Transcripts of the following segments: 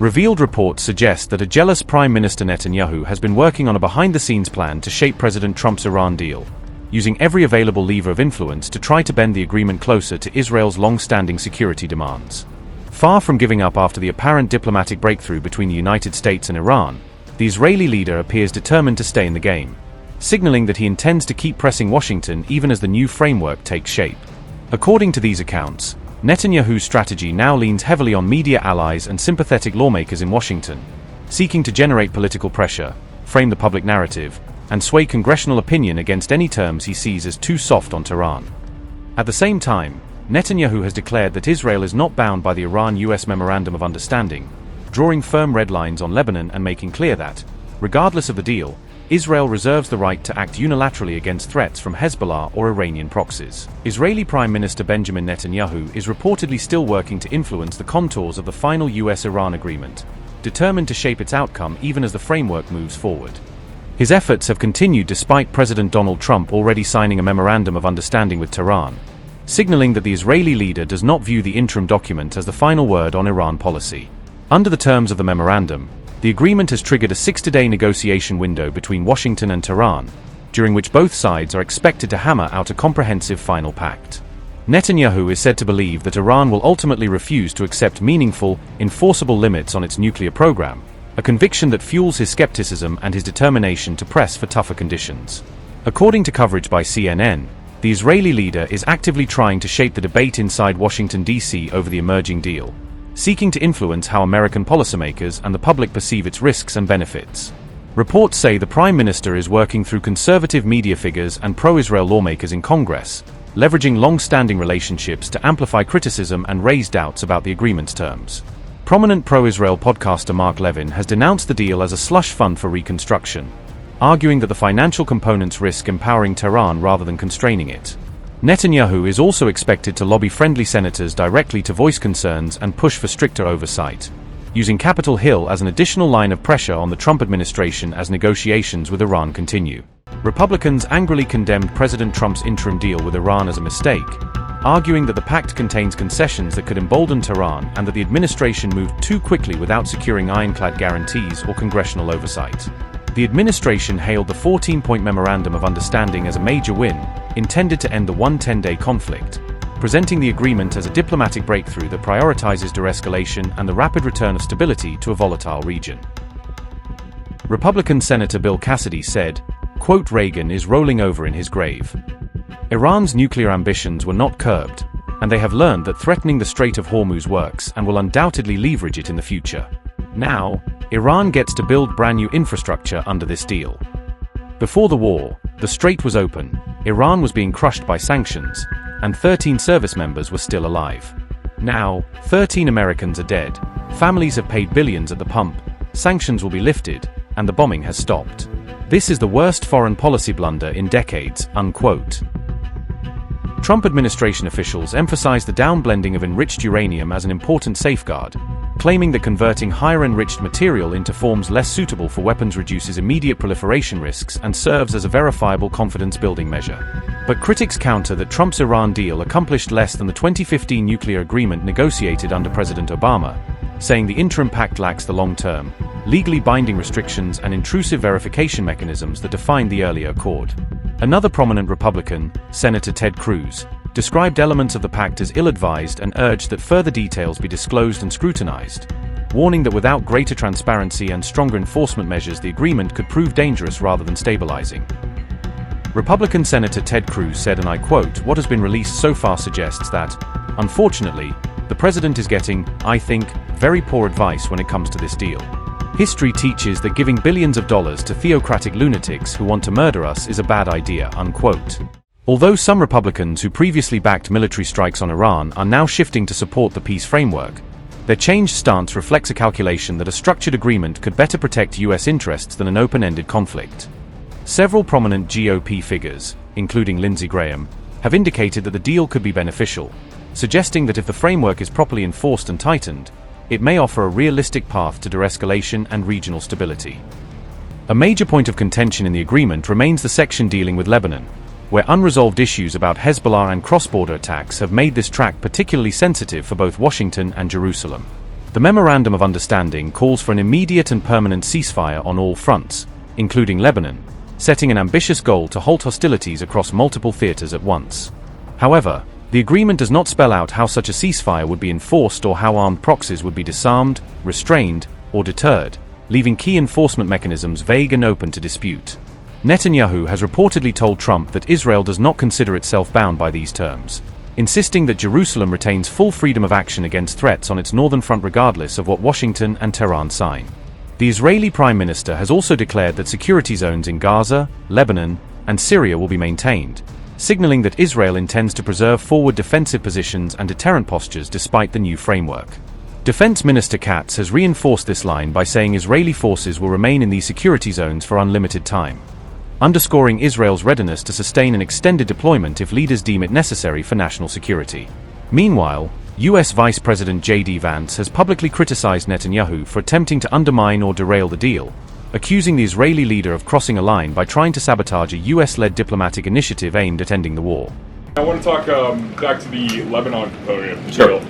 Revealed reports suggest that a jealous Prime Minister Netanyahu has been working on a behind-the-scenes plan to shape President Trump's Iran deal, using every available lever of influence to try to bend the agreement closer to Israel's long-standing security demands. Far from giving up after the apparent diplomatic breakthrough between the United States and Iran, the Israeli leader appears determined to stay in the game, signaling that he intends to keep pressing Washington even as the new framework takes shape. According to these accounts, Netanyahu's strategy now leans heavily on media allies and sympathetic lawmakers in Washington, seeking to generate political pressure, frame the public narrative, and sway congressional opinion against any terms he sees as too soft on Tehran. At the same time, Netanyahu has declared that Israel is not bound by the Iran-US memorandum of understanding, drawing firm red lines on Lebanon and making clear that, regardless of the deal, Israel reserves the right to act unilaterally against threats from Hezbollah or Iranian proxies. Israeli Prime Minister Benjamin Netanyahu is reportedly still working to influence the contours of the final US-Iran agreement, determined to shape its outcome even as the framework moves forward. His efforts have continued despite President Donald Trump already signing a memorandum of understanding with Tehran, signaling that the Israeli leader does not view the interim document as the final word on Iran policy. Under the terms of the memorandum, the agreement has triggered a 60-day negotiation window between Washington and Tehran, during which both sides are expected to hammer out a comprehensive final pact. Netanyahu is said to believe that Iran will ultimately refuse to accept meaningful, enforceable limits on its nuclear program, a conviction that fuels his skepticism and his determination to press for tougher conditions. According to coverage by CNN, the Israeli leader is actively trying to shape the debate inside Washington, D.C. over the emerging deal, seeking to influence how American policymakers and the public perceive its risks and benefits. Reports say the Prime Minister is working through conservative media figures and pro-Israel lawmakers in Congress, leveraging long-standing relationships to amplify criticism and raise doubts about the agreement's terms. Prominent pro-Israel podcaster Mark Levin has denounced the deal as a slush fund for reconstruction, arguing that the financial components risk empowering Tehran rather than constraining it. Netanyahu is also expected to lobby friendly senators directly to voice concerns and push for stricter oversight, using Capitol Hill as an additional line of pressure on the Trump administration as negotiations with Iran continue. Republicans angrily condemned President Trump's interim deal with Iran as a mistake, arguing that the pact contains concessions that could embolden Tehran and that the administration moved too quickly without securing ironclad guarantees or congressional oversight. The administration hailed the 14-point memorandum of understanding as a major win, intended to end the 110-day conflict, presenting the agreement as a diplomatic breakthrough that prioritizes de-escalation and the rapid return of stability to a volatile region. Republican Senator Bill Cassidy said, quote, "Reagan is rolling over in his grave. Iran's nuclear ambitions were not curbed, and they have learned that threatening the Strait of Hormuz works and will undoubtedly leverage it in the future. Now, Iran gets to build brand new infrastructure under this deal. Before the war, the strait was open, Iran was being crushed by sanctions, and 13 service members were still alive. Now, 13 Americans are dead, families have paid billions at the pump, sanctions will be lifted, and the bombing has stopped. This is the worst foreign policy blunder in decades," unquote. Trump administration officials emphasized the downblending of enriched uranium as an important safeguard, claiming that converting higher enriched material into forms less suitable for weapons reduces immediate proliferation risks and serves as a verifiable confidence-building measure. But critics counter that Trump's Iran deal accomplished less than the 2015 nuclear agreement negotiated under President Obama, saying the interim pact lacks the long-term, legally binding restrictions and intrusive verification mechanisms that defined the earlier accord. Another prominent Republican, Senator Ted Cruz, described elements of the pact as ill-advised and urged that further details be disclosed and scrutinized, warning that without greater transparency and stronger enforcement measures the agreement could prove dangerous rather than stabilizing. Republican Senator Ted Cruz said, and I quote, "What has been released so far suggests that, unfortunately, the president is getting, I think, very poor advice when it comes to this deal. History teaches that giving billions of dollars to theocratic lunatics who want to murder us is a bad idea," unquote. Although some Republicans who previously backed military strikes on Iran are now shifting to support the peace framework, their changed stance reflects a calculation that a structured agreement could better protect U.S. interests than an open-ended conflict. Several prominent GOP figures, including Lindsey Graham, have indicated that the deal could be beneficial, suggesting that if the framework is properly enforced and tightened, it may offer a realistic path to de-escalation and regional stability. A major point of contention in the agreement remains the section dealing with Lebanon, where unresolved issues about Hezbollah and cross-border attacks have made this track particularly sensitive for both Washington and Jerusalem. The Memorandum of Understanding calls for an immediate and permanent ceasefire on all fronts, including Lebanon, setting an ambitious goal to halt hostilities across multiple theaters at once. However, the agreement does not spell out how such a ceasefire would be enforced or how armed proxies would be disarmed, restrained, or deterred, leaving key enforcement mechanisms vague and open to dispute. Netanyahu has reportedly told Trump that Israel does not consider itself bound by these terms, insisting that Jerusalem retains full freedom of action against threats on its northern front regardless of what Washington and Tehran sign. The Israeli Prime Minister has also declared that security zones in Gaza, Lebanon, and Syria will be maintained, signaling that Israel intends to preserve forward defensive positions and deterrent postures despite the new framework. Defense Minister Katz has reinforced this line by saying Israeli forces will remain in these security zones for unlimited time, underscoring Israel's readiness to sustain an extended deployment if leaders deem it necessary for national security. Meanwhile, US Vice President J.D. Vance has publicly criticized Netanyahu for attempting to undermine or derail the deal, accusing the Israeli leader of crossing a line by trying to sabotage a US-led diplomatic initiative aimed at ending the war. I want to talk back to the Lebanon component of the deal.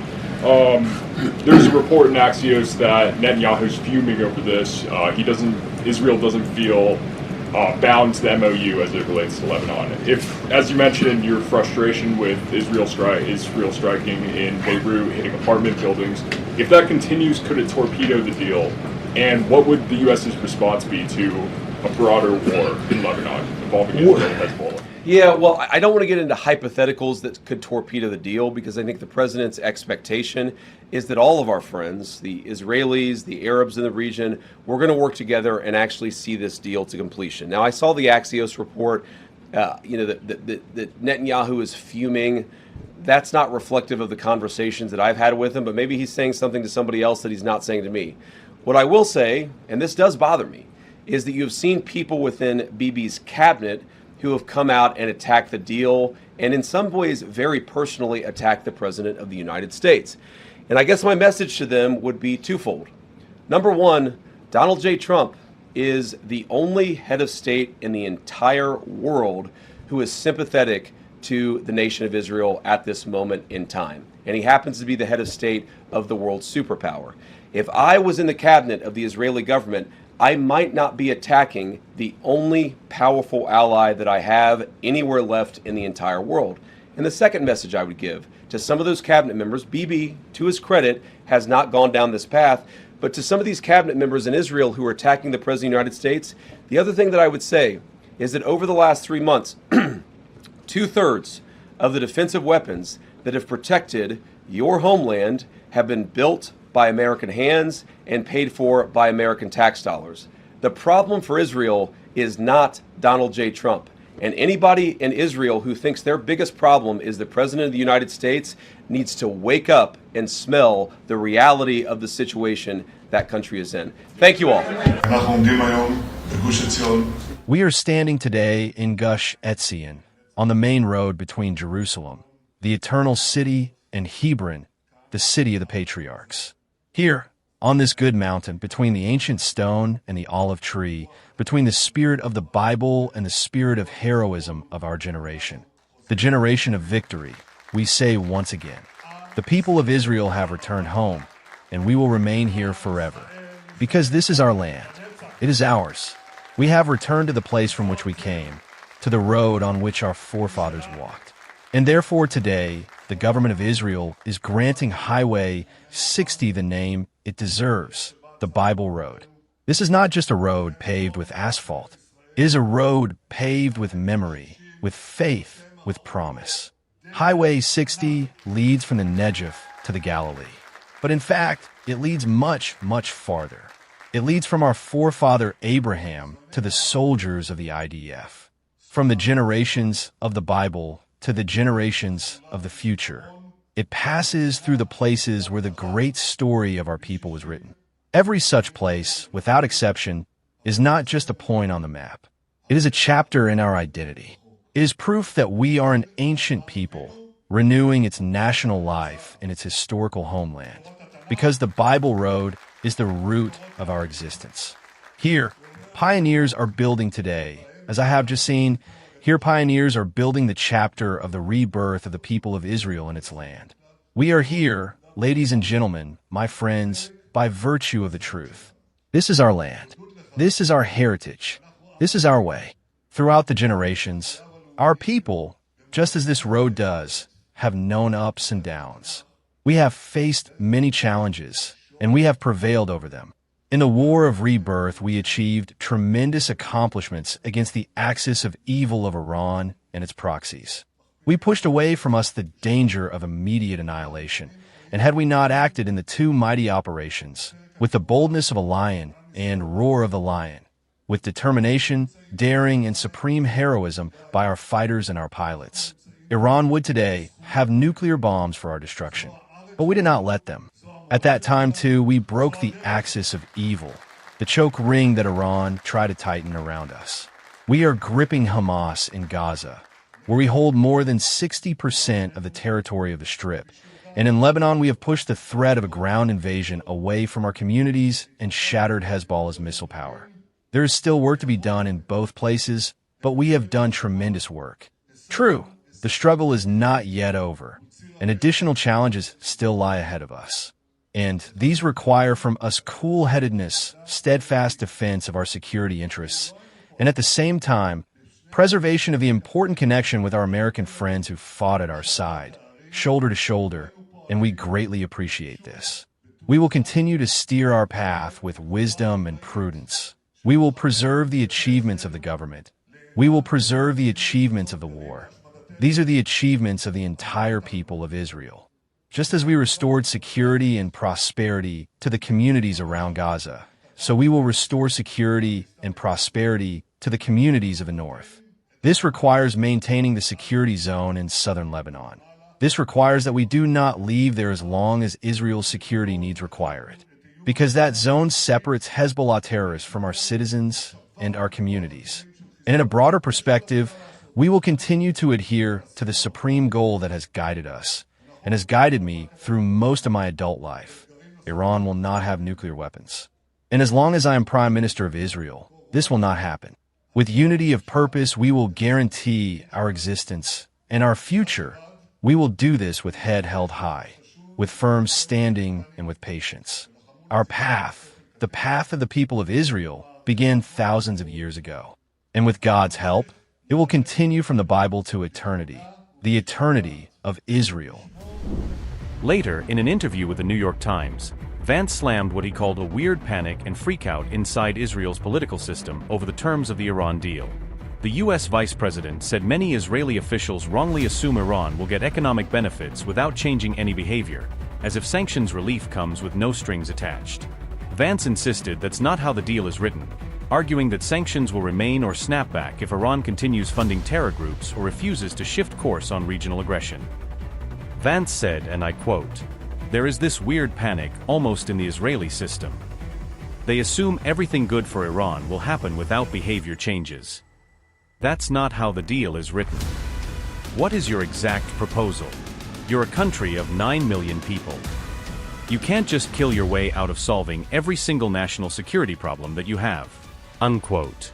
There's a report in Axios that Netanyahu's fuming over this. Israel doesn't feel bound to the MOU as it relates to Lebanon. If, as you mentioned, your frustration with Israel striking in Beirut, hitting apartment buildings, if that continues, could it torpedo the deal? And what would the U.S.'s response be to a broader war in Lebanon involving Israel and Hezbollah? Yeah, well, I don't want to get into hypotheticals that could torpedo the deal, because I think the president's expectation is that all of our friends, the Israelis, the Arabs in the region, we're going to work together and actually see this deal to completion. Now, I saw the Axios report, that Netanyahu is fuming. That's not reflective of the conversations that I've had with him, but maybe he's saying something to somebody else that he's not saying to me. What I will say, and this does bother me, is that you've seen people within Bibi's cabinet who have come out and attacked the deal, and in some ways very personally attacked the President of the United States. And I guess my message to them would be twofold. Number one, Donald J. Trump is the only head of state in the entire world who is sympathetic to the nation of Israel at this moment in time. And he happens to be the head of state of the world's superpower. If I was in the cabinet of the Israeli government, I might not be attacking the only powerful ally that I have anywhere left in the entire world. And the second message I would give to some of those cabinet members, Bibi, to his credit, has not gone down this path, but to some of these cabinet members in Israel who are attacking the President of the United States, the other thing that I would say is that over the last 3 months, 2/3 of the defensive weapons that have protected your homeland have been built by American hands and paid for by American tax dollars. The problem for Israel is not Donald J. Trump. And anybody in Israel who thinks their biggest problem is the President of the United States needs to wake up and smell the reality of the situation that country is in. Thank you all. We are standing today in Gush Etzion, on the main road between Jerusalem, the eternal city, and Hebron, the city of the patriarchs. Here, on this good mountain, between the ancient stone and the olive tree, between the spirit of the Bible and the spirit of heroism of our generation, the generation of victory, we say once again, the people of Israel have returned home, and we will remain here forever. Because this is our land. It is ours. We have returned to the place from which we came, to the road on which our forefathers walked. And therefore today, the government of Israel is granting Highway 60 the name it deserves, the Bible Road. This is not just a road paved with asphalt. It is a road paved with memory, with faith, with promise. Highway 60 leads from the Negev to the Galilee. But in fact, it leads much, much farther. It leads from our forefather Abraham to the soldiers of the IDF, from the generations of the Bible to the generations of the future. It passes through the places where the great story of our people was written. Every such place, without exception, is not just a point on the map. It is a chapter in our identity. It is proof that we are an ancient people, renewing its national life in its historical homeland, because the Bible Road is the root of our existence. Here, pioneers are building today. As I have just seen, here pioneers are building the chapter of the rebirth of the people of Israel in its land. We are here ladies and gentlemen, my friends, by virtue of the truth. This is our land. This is our heritage. This is our way. Throughout the generations, our people, just as this road does, have known ups and downs. We have faced many challenges, and we have prevailed over them. In the War of Rebirth, we achieved tremendous accomplishments against the axis of evil of Iran and its proxies. We pushed away from us the danger of immediate annihilation, and had we not acted in the two mighty operations, with the boldness of a lion and roar of the lion, with determination, daring, and supreme heroism by our fighters and our pilots, Iran would today have nuclear bombs for our destruction. But we did not let them. At that time, too, we broke the axis of evil, the choke ring that Iran tried to tighten around us. We are gripping Hamas in Gaza, where we hold more than 60% of the territory of the Strip. And in Lebanon, we have pushed the threat of a ground invasion away from our communities and shattered Hezbollah's missile power. There is still work to be done in both places, but we have done tremendous work. True, the struggle is not yet over, and additional challenges still lie ahead of us. And these require from us cool-headedness, steadfast defense of our security interests, and at the same time, preservation of the important connection with our American friends who fought at our side, shoulder to shoulder, and we greatly appreciate this. We will continue to steer our path with wisdom and prudence. We will preserve the achievements of the government. We will preserve the achievements of the war. These are the achievements of the entire people of Israel. Just as we restored security and prosperity to the communities around Gaza, so we will restore security and prosperity to the communities of the north. This requires maintaining the security zone in southern Lebanon. This requires that we do not leave there as long as Israel's security needs require it, because that zone separates Hezbollah terrorists from our citizens and our communities. And in a broader perspective, we will continue to adhere to the supreme goal that has guided us and has guided me through most of my adult life. Iran will not have nuclear weapons. And as long as I am Prime Minister of Israel, this will not happen. With unity of purpose, we will guarantee our existence and our future. We will do this with head held high, with firm standing, and with patience. Our path, the path of the people of Israel, began thousands of years ago. And with God's help, it will continue from the Bible to eternity, the eternity of Israel. Later, in an interview with the New York Times, Vance slammed what he called a weird panic and freakout inside Israel's political system over the terms of the Iran deal. The U.S. vice president said many Israeli officials wrongly assume Iran will get economic benefits without changing any behavior, as if sanctions relief comes with no strings attached. Vance insisted that's not how the deal is written, arguing that sanctions will remain or snap back if Iran continues funding terror groups or refuses to shift course on regional aggression. Vance said, and I quote, "There is this weird panic almost in the Israeli system. They assume everything good for Iran will happen without behavior changes. That's not how the deal is written. What is your exact proposal? You're a country of 9 million people. You can't just kill your way out of solving every single national security problem that you have." Unquote.